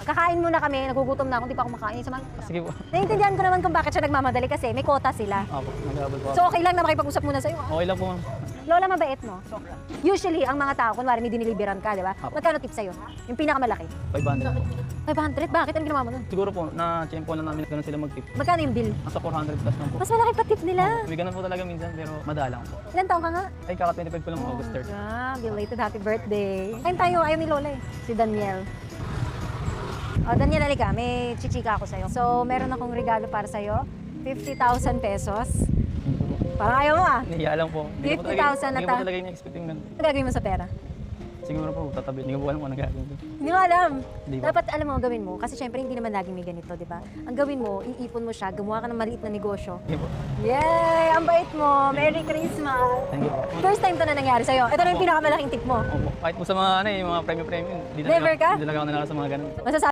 Kakain muna kami, nagugutom na ako, hindi pa ako makain. Sama. Sige po. Naiintindihan ko naman kung bakit siya nagmamadali kasi may quota sila. Opo, nag-aabot po. So okay lang na makipag-usap muna sa'yo. Okay lang po, ma'am. Lola, mabait mo. Usually, ang mga tao, kunwari may diniliberan ka, di ba? Apo. Magkano tip sa'yo? Yung pinakamalaki? 500 po. 500? Bakit? Anong ginawa mo nun? Siguro po, na-tsempo na namin na ganun sila mag-tip. Magkano yung bill? Nasa 400 plus lang po. Mas malaki pa tip nila. May ganun po talaga minsan, pero madalang po. Ilan taong ka nga? Ay, kaka 25 ko lang August 3rd. Ah, belated happy birthday. Kain tayo, ayaw ni Lola eh. Si Daniel. Oh, Daniel, halika. May chichika ako sa'yo. So, meron akong regalo para sa'yo. 50,000 pesos. Parang ayaw mo ah. Nahiya lang po. 50,000 Hindi na ko po ta. talaga in-expect yung ganun. Ano gagawin mo sa pera? Siguro po, tatabi. Hindi ko po alam kung ano gagawin ko. Hindi ko alam. Di ba? Dapat alam mo ang gawin mo. Kasi syempre hindi naman laging may ganito, di ba? Ang gawin mo, iipon mo siya, gumawa ka ng maliit na negosyo. Sige po. Yay! Ang bait mo! Merry Christmas! Thank you po. First time to na nangyari sa'yo. Ito na yung pinakamalaking tip mo. Opo. Kahit po sa mga, ano, yung mga premium, hindi Never ka? Hindi talaga ako nanalo sa mga ganun. Masasabi